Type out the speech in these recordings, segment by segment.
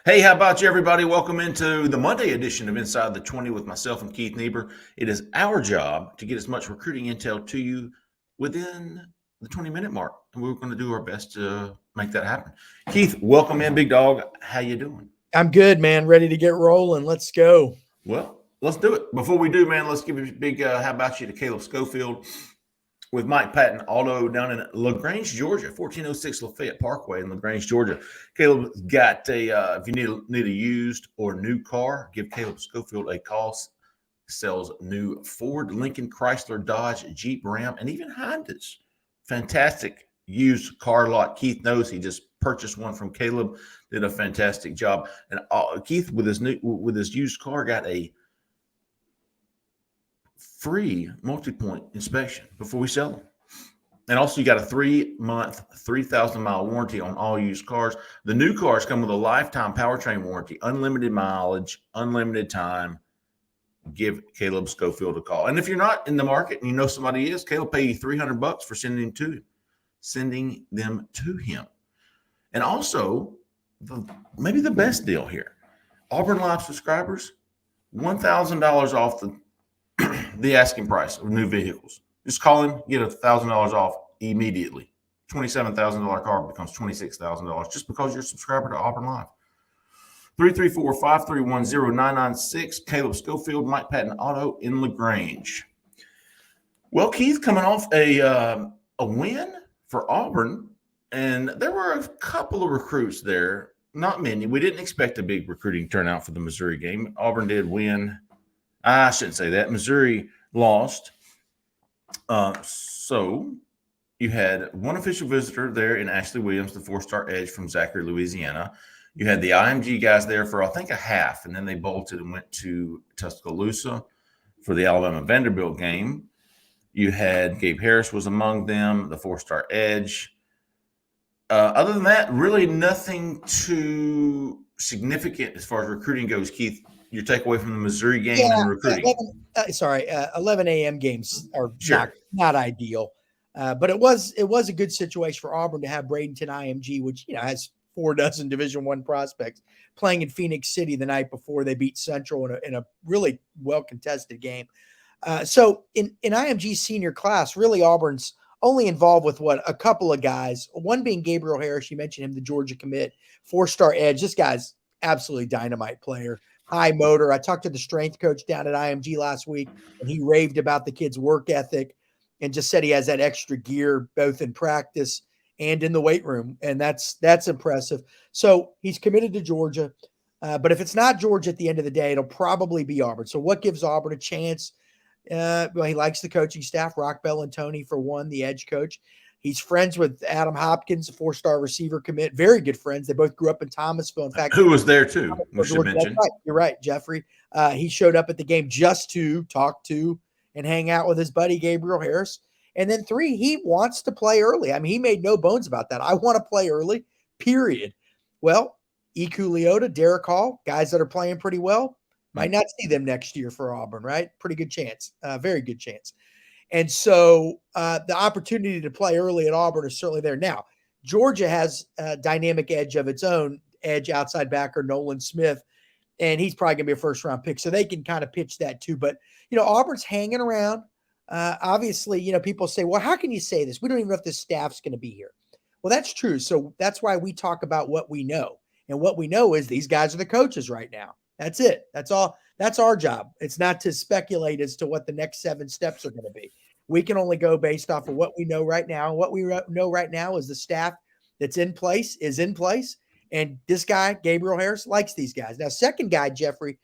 Hey, how about you, everybody? Welcome into the Monday edition of Inside the 20 with myself and Keith Niebuhr. It is our job to get as much recruiting intel to you within the 20-minute mark, and we're going to do our best to make that happen. Keith, welcome in, big dog. How you doing? I'm good, man. Ready to get rolling. Let's go. Well, let's do it. Before we do, man, let's give a big how about you to Caleb Schofield with Mike Patton Auto down in LaGrange, Georgia, 1406 Lafayette Parkway in LaGrange, Georgia. Caleb got if you need a used or new car, give Caleb Schofield a call. Sells new Ford, Lincoln, Chrysler, Dodge, Jeep, Ram, and even Hondas. Fantastic used car lot. Keith knows he just purchased one from Caleb. Did a fantastic job. And Keith, with his used car, got a free multi-point inspection before we sell them. And also, you got a 3-month, 3,000-mile warranty on all used cars. The new cars come with a lifetime powertrain warranty, unlimited mileage, unlimited time. Give Caleb Schofield a call. And if you're not in the market and you know somebody is, Caleb pay you $300 for sending them to him. And also, maybe the best deal here, Auburn Live subscribers, $1,000 off the asking price of new vehicles. Just call him, get $1,000 off immediately. $27,000 car becomes $26,000 just because you're a subscriber to Auburn Live. 334-531-0996. Caleb Schofield, Mike Patton Auto in LaGrange. Well, Keith, coming off a win for Auburn, and there were a couple of recruits there. Not many. We didn't expect a big recruiting turnout for the Missouri game. Auburn did win. I shouldn't say that. Missouri lost. So you had one official visitor there in Ashley Williams, the 4-star edge from Zachary, Louisiana. You had the IMG guys there for, I think, a half, and then they bolted and went to Tuscaloosa for the Alabama-Vanderbilt game. You had Gabe Harris was among them, the 4-star edge. Other than that, really nothing too significant as far as recruiting goes. Keith, your takeaway from the Missouri game and recruiting? 11 a.m. games are Sure. not ideal, but it was a good situation for Auburn to have Bradenton IMG, which has 4 dozen Division I prospects playing in Phoenix City the night before they beat Central in a really well contested game. So in IMG's senior class, really Auburn's only involved with a couple of guys, one being Gabriel Harris. You mentioned him, the Georgia commit, 4-star edge. This guy's absolutely dynamite player, high motor. I talked to the strength coach down at IMG last week, and he raved about the kid's work ethic and just said he has that extra gear both in practice and in the weight room, and that's impressive. So he's committed to Georgia, but if it's not Georgia at the end of the day, it'll probably be Auburn. So what gives Auburn a chance? Well, he likes the coaching staff, Rock Bellantoni for one, the edge coach. He's friends with Adam Hopkins, a 4-star receiver commit. Very good friends. They both grew up in Thomasville. In fact, who was there too? We should mention. Right. You're right, Jeffrey. He showed up at the game just to talk to and hang out with his buddy Gabriel Harris. And then 3, he wants to play early. I mean, he made no bones about that. I want to play early, period. Well, Iku Leota, Derek Hall, guys that are playing pretty well, might not see them next year for Auburn, right? Pretty good chance, very good chance. And so the opportunity to play early at Auburn is certainly there. Now, Georgia has a dynamic edge of its own, edge outside backer Nolan Smith, and he's probably going to be a first-round pick, so they can kind of pitch that too. But, Auburn's hanging around. Obviously, people say, well, how can you say this? We don't even know if this staff's going to be here. Well, that's true. So that's why we talk about what we know. And what we know is these guys are the coaches right now. That's it. That's all. That's our job. It's not to speculate as to what the next 7 steps are going to be. We can only go based off of what we know right now. And what we know right now is the staff that's in place is in place. And this guy, Gabriel Harris, likes these guys. Now, second guy, Jeffrey,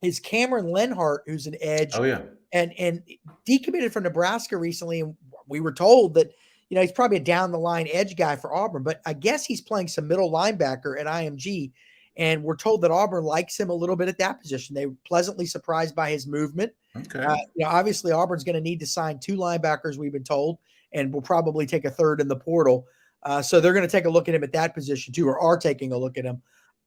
is Cameron Lenhart, who's an edge. Oh, yeah. And decommitted from Nebraska recently. And we were told that, he's probably a down-the-line edge guy for Auburn. But I guess he's playing some middle linebacker at IMG. And we're told that Auburn likes him a little bit at that position. They were pleasantly surprised by his movement. Okay. Obviously, Auburn's going to need to sign 2 linebackers, we've been told, and will probably take a third in the portal. So they're going to take a look at him at that position too, or are taking a look at him.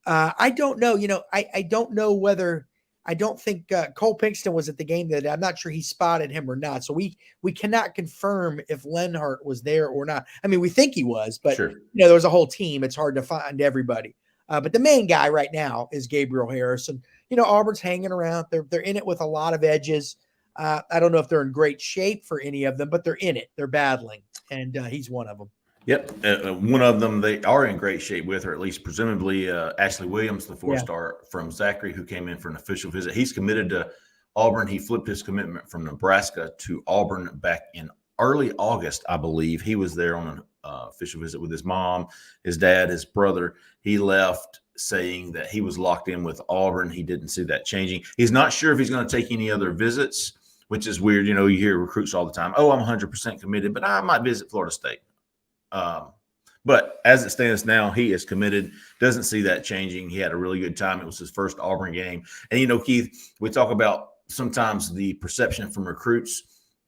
I don't know. I don't know whether – I don't think Cole Pinkston was at the game that I'm not sure he spotted him or not. So we cannot confirm if Lenhart was there or not. I mean, we think he was, but Sure. there was a whole team. It's hard to find everybody. But the main guy right now is Gabriel Harris. And, Auburn's hanging around. They're in it with a lot of edges. I don't know if they're in great shape for any of them, but they're in it. They're battling. And he's one of them. Yep. One of them they are in great shape with, or at least presumably Ashley Williams, the four-star from Zachary, who came in for an official visit. He's committed to Auburn. He flipped his commitment from Nebraska to Auburn back in early August, I believe. He was there on an official visit with his mom, his dad, his brother. He left saying that he was locked in with Auburn. He didn't see that changing. He's not sure if he's going to take any other visits, which is weird. You hear recruits all the time, oh, I'm 100% committed, but I might visit Florida State. But as it stands now, he is committed, doesn't see that changing. He had a really good time. It was his first Auburn game. And, Keith, we talk about sometimes the perception from recruits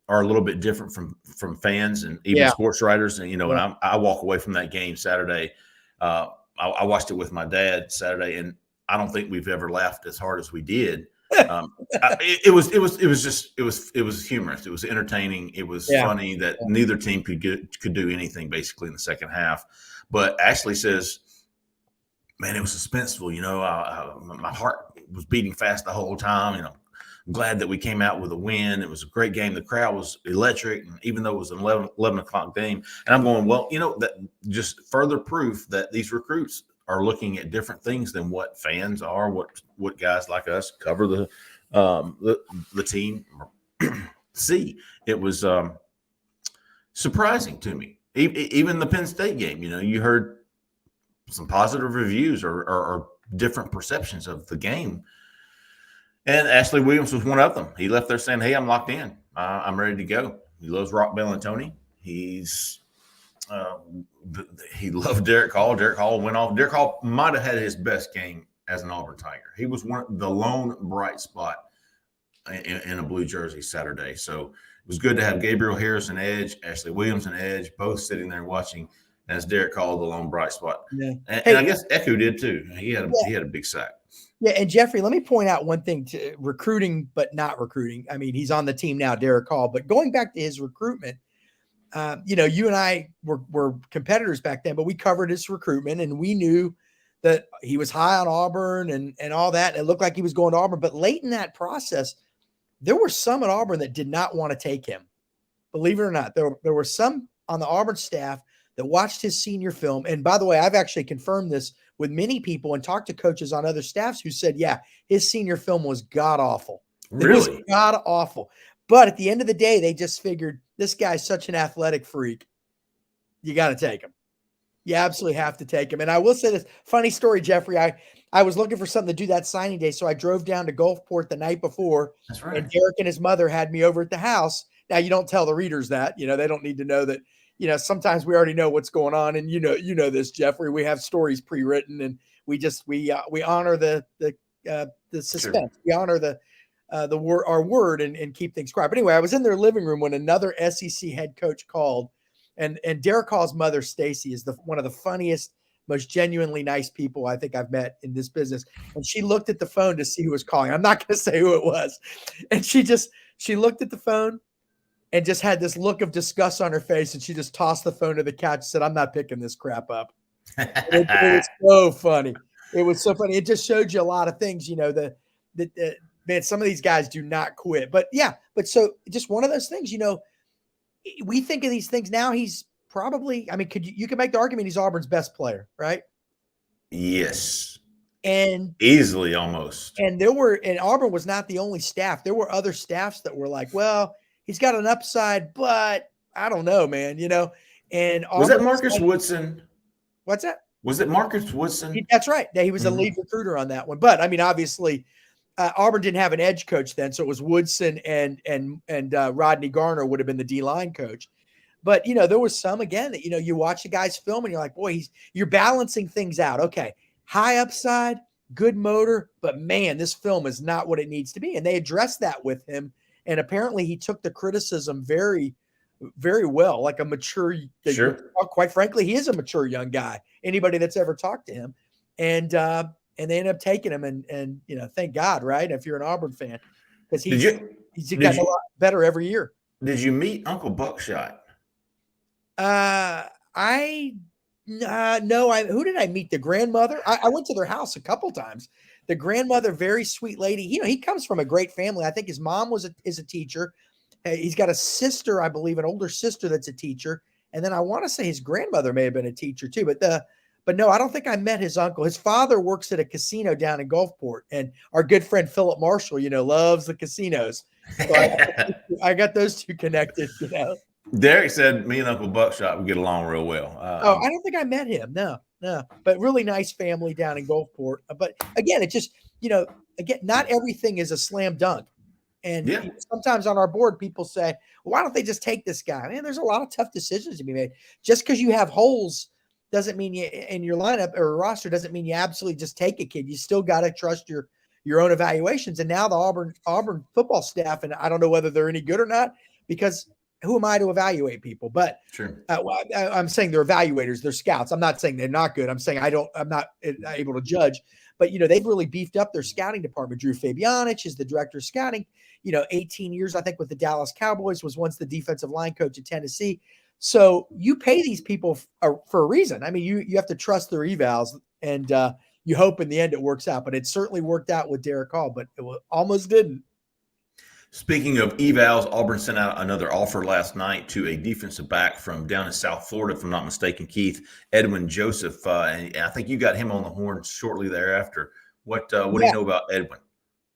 are a little bit different from fans and even sports writers. And, and I walk away from that game Saturday. I watched it with my dad Saturday, and I don't think we've ever laughed as hard as we did. It was humorous. It was entertaining. It was funny that neither team could do anything basically in the second half. But Ashley says, man, it was suspenseful. My heart was beating fast the whole time. I'm glad that we came out with a win. It was a great game. The crowd was electric, and even though it was an 11 o'clock game. And I'm going, well, that just further proof that these recruits are looking at different things than what fans are, what guys like us cover the team see. It was surprising to me. Even the Penn State game, you heard some positive reviews or different perceptions of the game. And Ashley Williams was one of them. He left there saying, hey, I'm locked in. I'm ready to go. He loves Rock Bellantoni. He loved Derek Hall. Derek Hall went off. Derek Hall might have had his best game as an Auburn Tiger. He was the lone bright spot in a blue jersey Saturday. So it was good to have Gabriel Harris an edge, Ashley Williams an edge, both sitting there watching as Derek Hall the lone bright spot. Yeah. And I guess Echo did too. He had a big sack. Yeah, and Jeffrey, let me point out one thing to recruiting, but not recruiting. I mean, he's on the team now, Derek Hall, but going back to his recruitment, you and I were competitors back then, but we covered his recruitment, and we knew that he was high on Auburn and all that. And it looked like he was going to Auburn, but late in that process, there were some at Auburn that did not want to take him. Believe it or not, there were some on the Auburn staff that watched his senior film. And by the way, I've actually confirmed this with many people and talked to coaches on other staffs who said, yeah, his senior film was god awful. Really? It was god awful. But at the end of the day, they just figured this guy's such an athletic freak. You got to take him. You absolutely have to take him. And I will say this funny story, Jeffrey. I was looking for something to do that signing day. So I drove down to Gulfport the night before. That's right. And Derek and his mother had me over at the house. Now, you don't tell the readers that, they don't need to know that. Sometimes we already know what's going on, and you know this, Jeffrey. We have stories pre-written, and we honor the suspense. Sure. We honor our word and keep things quiet. But anyway, I was in their living room when another SEC head coach called, and Derek Hall's mother, Stacy, is one of the funniest, most genuinely nice people I think I've met in this business. And she looked at the phone to see who was calling. I'm not going to say who it was, and she looked at the phone and just had this look of disgust on her face, and she just tossed the phone to the couch and said, I'm not picking this crap up. It was so funny. It was so funny. It just showed you a lot of things, man, some of these guys do not quit. But so just one of those things, we think of these things now. He's probably, you could make the argument he's Auburn's best player, right? Yes. And easily almost. And Auburn was not the only staff. There were other staffs that were like, well, he's got an upside, but I don't know, man, And was that Marcus Woodson? What's that? Was it Marcus Woodson? That's right. Yeah, he was a lead recruiter on that one. But obviously, Auburn didn't have an edge coach then, so it was Woodson and Rodney Garner would have been the D-line coach. But there was some again that you watch the guy's film and you're like, boy, you're balancing things out. Okay, high upside, good motor, but man, this film is not what it needs to be. And they addressed that with him. And apparently he took the criticism very, very well, like a mature, sure. Quite frankly, he is a mature young guy. Anybody that's ever talked to him. And they ended up taking him and thank God, right? If you're an Auburn fan, because he's gotten a lot better every year. Did you meet Uncle Buckshot? I No. Who did I meet? The grandmother. I went to their house a couple times. The grandmother, very sweet lady. He comes from a great family. I think his mom is a teacher. He's got a sister, I believe, an older sister that's a teacher. And then I want to say his grandmother may have been a teacher too. But no, I don't think I met his uncle. His father works at a casino down in Gulfport, and our good friend Philip Marshall, loves the casinos. So I got those two connected. Derek said me and Uncle Buckshot would get along real well. I don't think I met him. No. But really nice family down in Gulfport. But again, it just, again, not everything is a slam dunk. And sometimes on our board, people say, well, why don't they just take this guy? Man, there's a lot of tough decisions to be made. Just because you have holes doesn't mean you in your lineup or roster doesn't mean you absolutely just take a kid. You still got to trust your own evaluations. And now the Auburn football staff, and I don't know whether they're any good or not, because who am I to evaluate people? But sure. I'm saying they're evaluators, they're scouts. I'm not saying they're not good. I'm saying I'm not able to judge. But they've really beefed up their scouting department. Drew Fabianich is the director of scouting. 18 years, I think, with the Dallas Cowboys, was once the defensive line coach at Tennessee. So you pay these people for a reason. I mean, you have to trust their evals, and you hope in the end it works out. But it certainly worked out with Derek Hall, but it almost didn't. Speaking of evals, Auburn sent out another offer last night to a defensive back from down in South Florida, if I'm not mistaken, Keith, Edwin Joseph. And I think you got him on the horn shortly thereafter. What do you know about Edwin?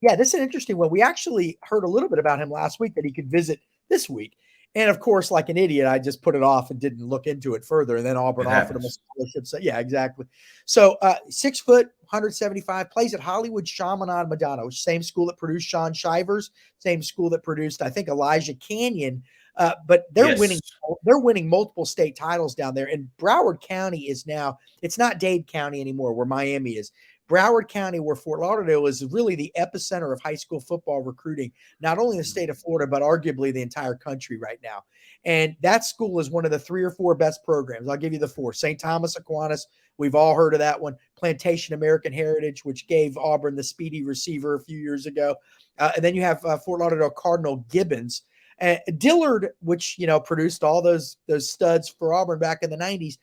Yeah, this is an interesting one. We actually heard a little bit about him last week that he could visit this week. And of course, like an idiot, I just put it off and didn't look into it further. And then Auburn offered him a scholarship. So yeah, exactly. So 6 foot, 175, plays at Hollywood Chaminade Madonna, which same school that produced Sean Shivers, same school that produced, I think, Elijah Canyon. But they're winning multiple state titles down there. And Broward County is now, it's not Dade County anymore, where Miami is. Broward County, where Fort Lauderdale is really the epicenter of high school football recruiting, not only in the state of Florida, but arguably the entire country right now. And that school is one of the 3 or 4 best programs. I'll give you the 4. St. Thomas Aquinas, we've all heard of that one. Plantation American Heritage, which gave Auburn the speedy receiver a few years ago. And then you have Fort Lauderdale Cardinal Gibbons. Dillard, which, produced all those studs for Auburn back in the 90s,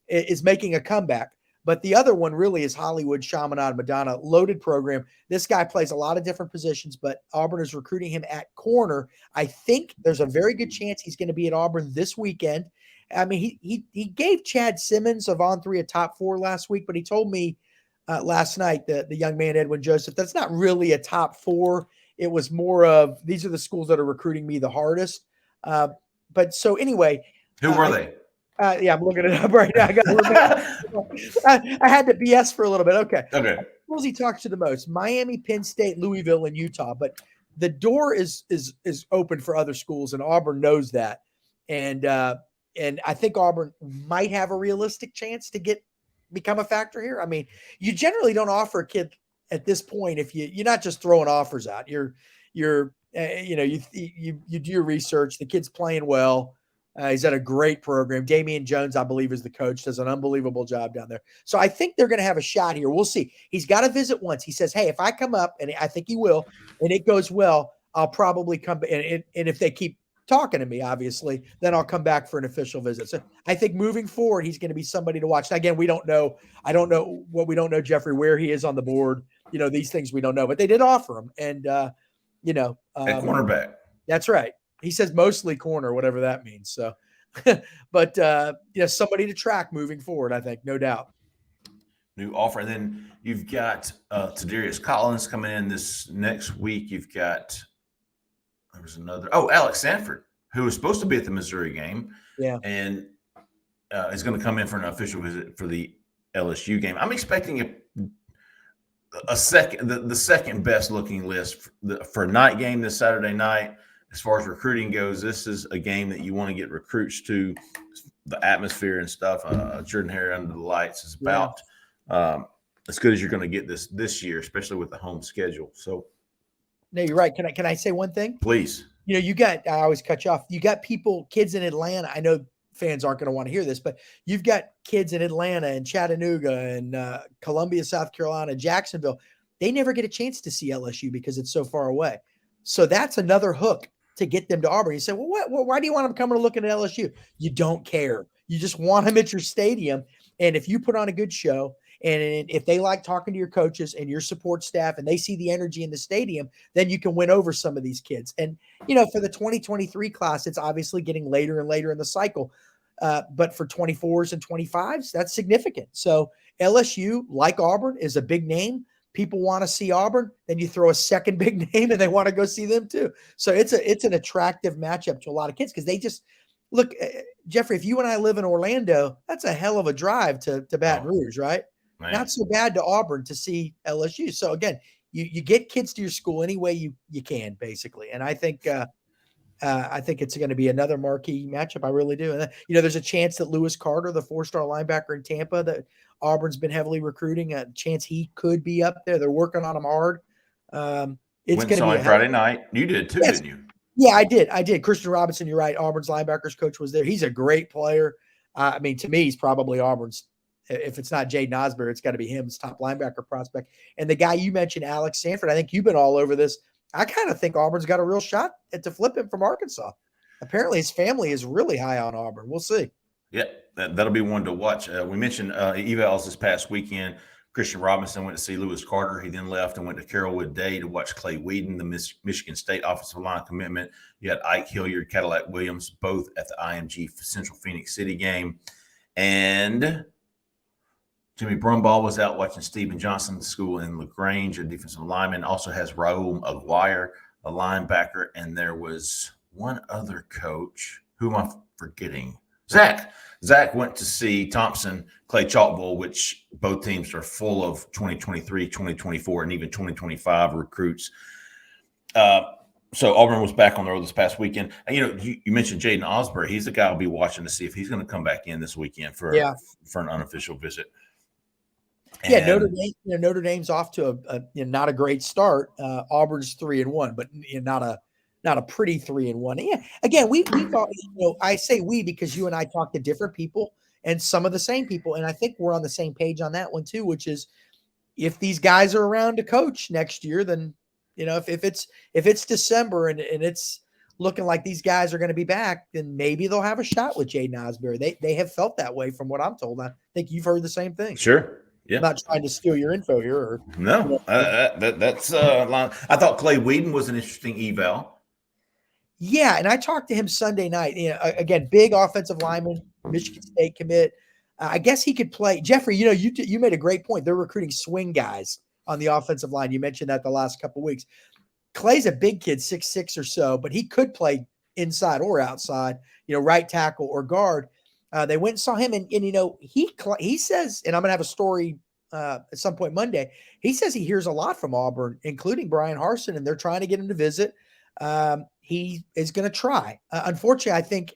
is making a comeback. But the other one really is Hollywood Chaminade Madonna, loaded program. This guy plays a lot of different positions, but Auburn is recruiting him at corner. I think there's a very good chance he's going to be at Auburn this weekend. I mean, he gave Chad Simmons of On3 a top 4 last week, but he told me last night, the young man Edwin Joseph, that's not really a top 4. It was more of, these are the schools that are recruiting me the hardest. But so anyway. Who were they? Yeah, I'm looking it up right now. I got to remember. I had to BS for a little bit. Okay. Schools he talks to the most: Miami, Penn State, Louisville, and Utah. But the door is open for other schools, and Auburn knows that. And I think Auburn might have a realistic chance to become a factor here. I mean, you generally don't offer a kid at this point if you're not just throwing offers out. You do your research. The kid's playing well. He's at a great program. Damian Jones, I believe, is the coach, does an unbelievable job down there. So I think they're going to have a shot here. We'll see. He's got to visit once. He says, hey, if I come up, and I think he will, and it goes well, I'll probably come. And if they keep talking to me, obviously, then I'll come back for an official visit. So I think moving forward, he's going to be somebody to watch. Now, again, we don't know. I don't know what we don't know, Jeffrey, where he is on the board. These things we don't know. But they did offer him. And, at cornerback. That's right. He says mostly corner, whatever that means. So, but somebody to track moving forward, I think, no doubt. New offer. And then you've got Tadarius Collins coming in this next week. You've got, there was another, Alex Sanford, who was supposed to be at the Missouri game. Yeah. And is going to come in for an official visit for the LSU game. I'm expecting the second best looking list for a night game this Saturday night. As far as recruiting goes, this is a game that you want to get recruits to. The atmosphere and stuff, Jordan Hare under the lights is about as good as you're going to get this year, especially with the home schedule. So, no, you're right. Can I say one thing? Please. I always cut you off. You got kids in Atlanta. I know fans aren't going to want to hear this, but you've got kids in Atlanta and Chattanooga and Columbia, South Carolina, Jacksonville. They never get a chance to see LSU because it's so far away. So that's another hook to get them to Auburn. You say, well, why do you want them coming to look at LSU? You don't care. You just want them at your stadium. And if you put on a good show, and if they like talking to your coaches and your support staff and they see the energy in the stadium, then you can win over some of these kids. And, for the 2023 class, it's obviously getting later and later in the cycle. But for 24s and 25s, that's significant. So LSU, like Auburn, is a big name. People want to see Auburn. Then you throw a second big name and they want to go see them too. So it's an attractive matchup to a lot of kids because they just look, Jeffrey, if you and I live in Orlando, that's a hell of a drive to Baton Rouge, right? Man. Not so bad to Auburn to see LSU. So again, you get kids to your school any way you can, basically. And I think it's going to be another marquee matchup. I really do. And there's a chance that Lewis Carter, the 4-star linebacker in Tampa, that Auburn's been heavily recruiting, a chance he could be up there. They're working on him hard. It's going to be Friday night. You did too, didn't you? Yeah, I did. Christian Robinson, you're right. Auburn's linebackers coach was there. He's a great player. To me, he's probably Auburn's. If it's not Jaden Osbury, it's got to be him, his top linebacker prospect. And the guy you mentioned, Alex Sanford, I think you've been all over this. I kind of think Auburn's got a real shot to flip him from Arkansas. Apparently, his family is really high on Auburn. We'll see. Yeah, that'll be one to watch. We mentioned evals this past weekend. Christian Robinson went to see Lewis Carter. He then left and went to Carrollwood Day to watch Clay Whedon, the Michigan State offensive line commitment. You had Ike Hilliard, Cadillac Williams, both at the IMG Central Phoenix City game. And Jimmy Brumbaugh was out watching Stephen Johnson School in LaGrange, a defensive lineman. Also has Raul Aguirre, a linebacker. And there was one other coach. Who am I forgetting? Zach went to see Thompson Clay Chalk Bowl, which both teams are full of 2023, 2024, and even 2025 recruits. So Auburn was back on the road this past weekend. And, you mentioned Jaden Osbury. He's the guy I'll be watching to see if he's going to come back in this weekend for an unofficial visit. And Notre Dame's off to a not a great start. Auburn's 3-1, but not a pretty 3-1. Yeah. Again, we thought, I say we because you and I talked to different people and some of the same people. And I think we're on the same page on that one too, which is if these guys are around to coach next year, then, if it's December and it's looking like these guys are going to be back, then maybe they'll have a shot with Jaden Osbury. They have felt that way from what I'm told. I think you've heard the same thing. Sure. Yeah. I'm not trying to steal your info here. No, that's I thought Clay Whedon was an interesting eval. Yeah, and I talked to him Sunday night. Again, big offensive lineman, Michigan State commit. I guess he could play. Jeffrey, you made a great point. They're recruiting swing guys on the offensive line. You mentioned that the last couple of weeks. Clay's a big kid, 6'6" or so, but he could play inside or outside, right tackle or guard. They went and saw him, and he says, and I'm going to have a story at some point Monday. He says he hears a lot from Auburn, including Brian Harsin, and they're trying to get him to visit. He is going to try. Unfortunately, I think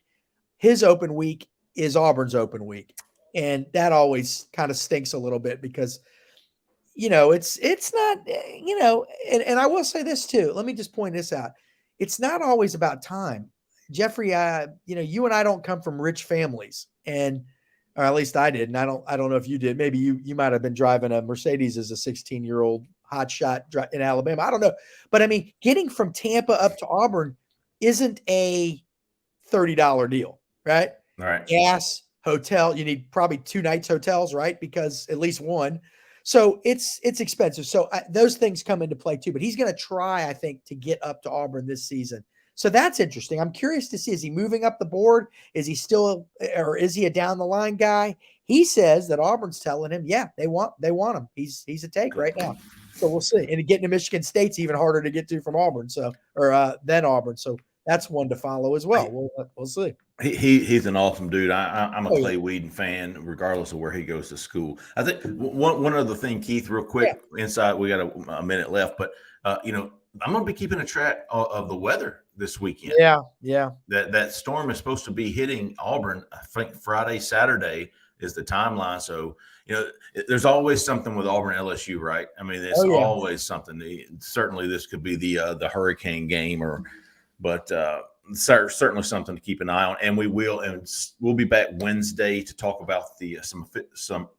his open week is Auburn's open week, and that always kind of stinks a little bit because, it's not, and I will say this too. Let me just point this out. It's not always about time. Jeffrey, you and I don't come from rich families, or at least I did. And I don't know if you did. Maybe you might have been driving a Mercedes as a 16-year-old hotshot in Alabama. I don't know. But getting from Tampa up to Auburn isn't a $30 deal, right? All right. Gas, hotel. You need probably 2 nights hotels, right? Because at least one. So it's expensive. So those things come into play too. But he's going to try, I think, to get up to Auburn this season. So that's interesting. I'm curious to see, is he moving up the board? Is he still, or is he a down the line guy? He says that Auburn's telling him, yeah, they want him. He's a take right now. So we'll see. And getting to Michigan State's even harder to get to from Auburn. Than Auburn. So that's one to follow as well. We'll see. He's an awesome dude. I'm a Clay Whedon fan, regardless of where he goes to school. I think one other thing, Keith, real quick, inside, we got a minute left, but I'm going to be keeping a track of the weather this weekend. Yeah. That storm is supposed to be hitting Auburn. I think Friday, Saturday is the timeline. So, there's always something with Auburn LSU, right? It's always something. Certainly this could be the hurricane game but certainly something to keep an eye on. And we'll be back Wednesday to talk about some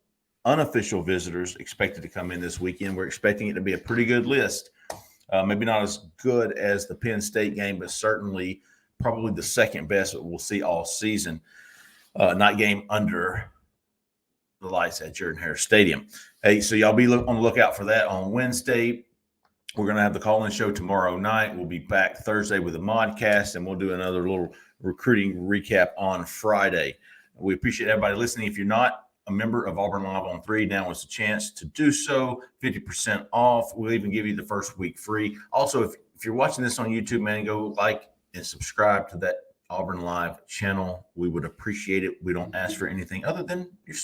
unofficial visitors expected to come in this weekend. We're expecting it to be a pretty good list. Maybe not as good as the Penn State game, but certainly probably the second best that we'll see all season. Night game under the lights at Jordan-Hare Stadium. Hey, so y'all be on the lookout for that on Wednesday. We're going to have the call-in show tomorrow night. We'll be back Thursday with a modcast, and we'll do another little recruiting recap on Friday. We appreciate everybody listening. If you're not a member of Auburn Live on 3, now is the chance to do so. 50% off. We'll even give you the first week free. Also, if you're watching this on YouTube, man, go like and subscribe to that Auburn Live channel. We would appreciate it. We don't ask for anything other than you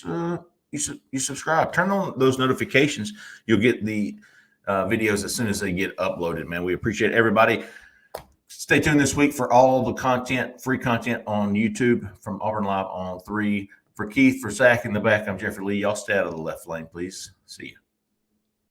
subscribe. Turn on those notifications. You'll get the videos as soon as they get uploaded, man. We appreciate everybody. Stay tuned this week for all the content, free content on YouTube from Auburn Live on 3. For Keith, for Zach in the back, I'm Jeffrey Lee. Y'all stay out of the left lane, please. See you.